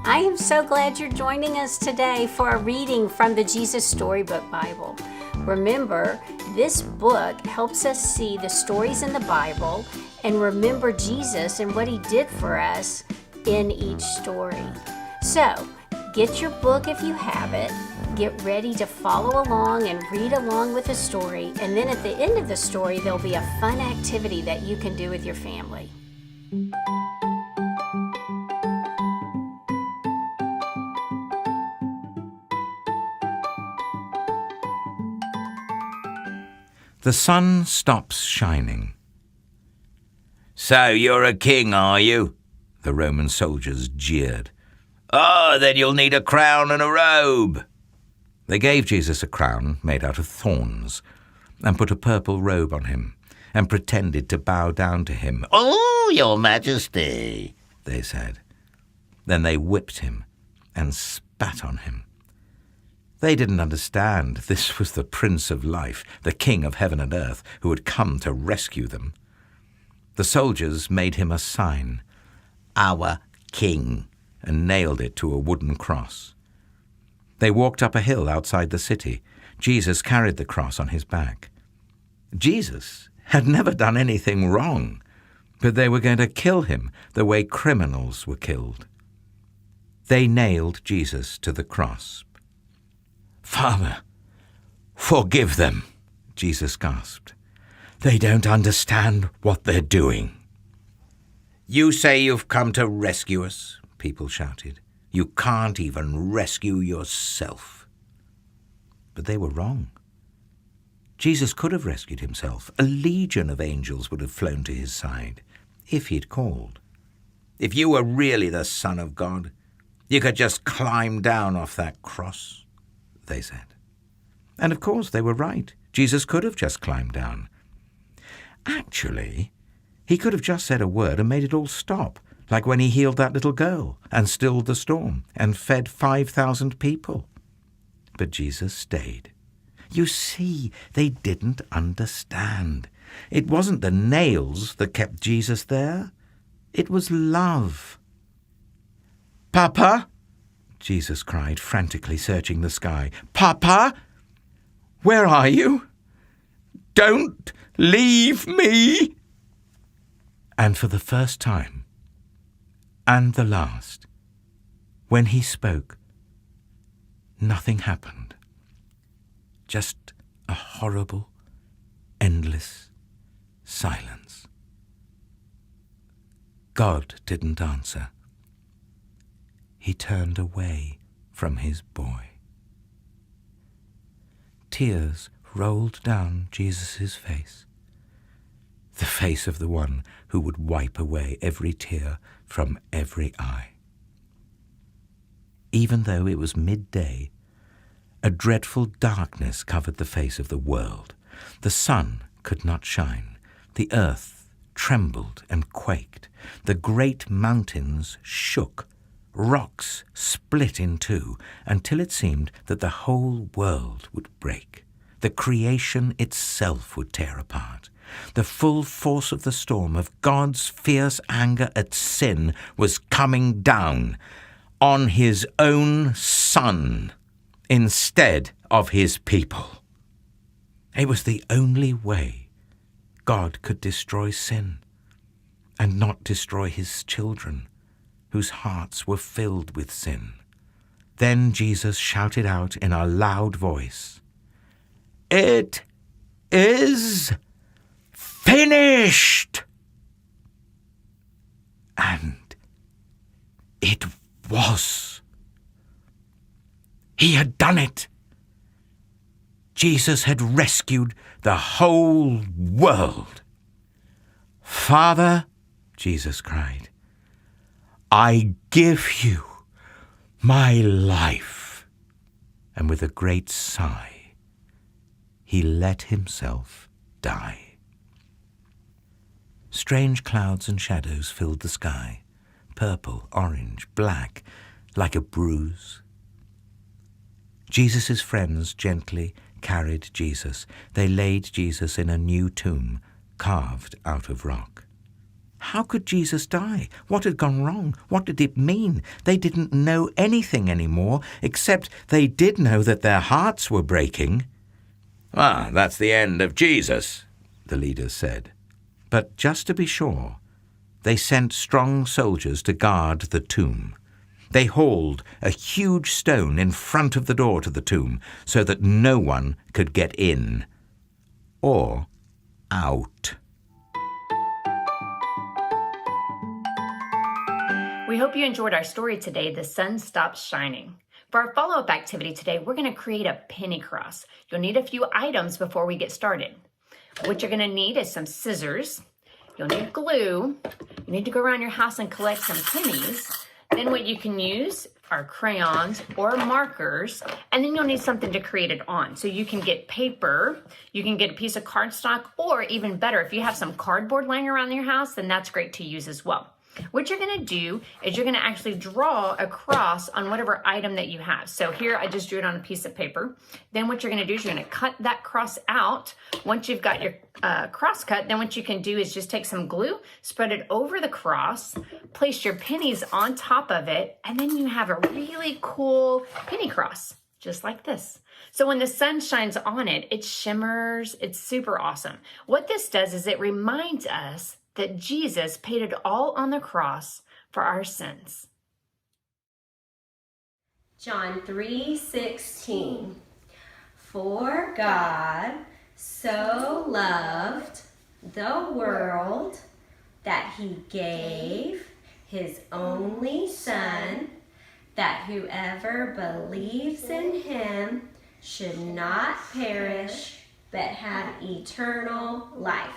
I am so glad you're joining us today for a reading from the Jesus Storybook Bible. Remember, this book helps us see the stories in the Bible and remember Jesus and what he did for us in each story. So, get your book if you have it, get ready to follow along and read along with the story, and then at the end of the story, there'll be a fun activity that you can do with your family. The sun stops shining. "So you're a king, are you?" the Roman soldiers jeered. "Oh, then you'll need a crown and a robe." They gave Jesus a crown made out of thorns and put a purple robe on him and pretended to bow down to him. "Oh, your majesty," they said. Then they whipped him and spat on him. They didn't understand this was the Prince of Life, the King of heaven and earth, who had come to rescue them. The soldiers made him a sign, "Our King," and nailed it to a wooden cross. They walked up a hill outside the city. Jesus carried the cross on his back. Jesus had never done anything wrong, but they were going to kill him the way criminals were killed. They nailed Jesus to the cross. "Father, forgive them," Jesus gasped. "They don't understand what they're doing." "You say you've come to rescue us," people shouted. "You can't even rescue yourself." But they were wrong. Jesus could have rescued himself. A legion of angels would have flown to his side if he'd called. "If you were really the Son of God, you could just climb down off that cross," they said. And of course they were right. Jesus could have just climbed down. Actually, he could have just said a word and made it all stop, like when he healed that little girl and stilled the storm and fed 5,000 people. But Jesus stayed. You see, they didn't understand. It wasn't the nails that kept Jesus there. It was love. "Papa!" Jesus cried, frantically searching the sky. "Papa, where are you? Don't leave me!" And for the first time, and the last, when he spoke, nothing happened. Just a horrible, endless silence. God didn't answer. He turned away from his boy. Tears rolled down Jesus' face, the face of the one who would wipe away every tear from every eye. Even though it was midday, a dreadful darkness covered the face of the world. The sun could not shine. The earth trembled and quaked. The great mountains shook. Rocks split in two until it seemed that the whole world would break. The creation itself would tear apart. The full force of the storm of God's fierce anger at sin was coming down on his own Son instead of his people. It was the only way God could destroy sin and not destroy his children, whose hearts were filled with sin. Then Jesus shouted out in a loud voice, "It is finished!" And it was. He had done it. Jesus had rescued the whole world. "Father," Jesus cried, "I give you my life." And with a great sigh, he let himself die. Strange clouds and shadows filled the sky, purple, orange, black, like a bruise. Jesus' friends gently carried Jesus. They laid Jesus in a new tomb carved out of rock. How could Jesus die? What had gone wrong? What did it mean? They didn't know anything anymore, except they did know that their hearts were breaking. "Ah, that's the end of Jesus," the leaders said. But just to be sure, they sent strong soldiers to guard the tomb. They hauled a huge stone in front of the door to the tomb so that no one could get in or out. We hope you enjoyed our story today, The Sun Stops Shining. For our follow-up activity today, we're going to create a penny cross. You'll need a few items before we get started. What you're going to need is some scissors. You'll need glue. You need to go around your house and collect some pennies. Then what you can use are crayons or markers, and then you'll need something to create it on. So you can get paper, you can get a piece of cardstock, or even better, if you have some cardboard laying around your house, then that's great to use as well. What you're going to do is you're going to actually draw a cross on whatever item that you have. So here I just drew it on a piece of paper. Then what you're going to do is you're going to cut that cross out. Once you've got your cross cut, then what you can do is just take some glue, spread it over the cross, place your pennies on top of it, and then you have a really cool penny cross, just like this. So when the sun shines on it, it shimmers. It's super awesome. What this does is it reminds us that Jesus paid it all on the cross for our sins. John 3:16. For God so loved the world that he gave his only Son, that whoever believes in him should not perish but have eternal life.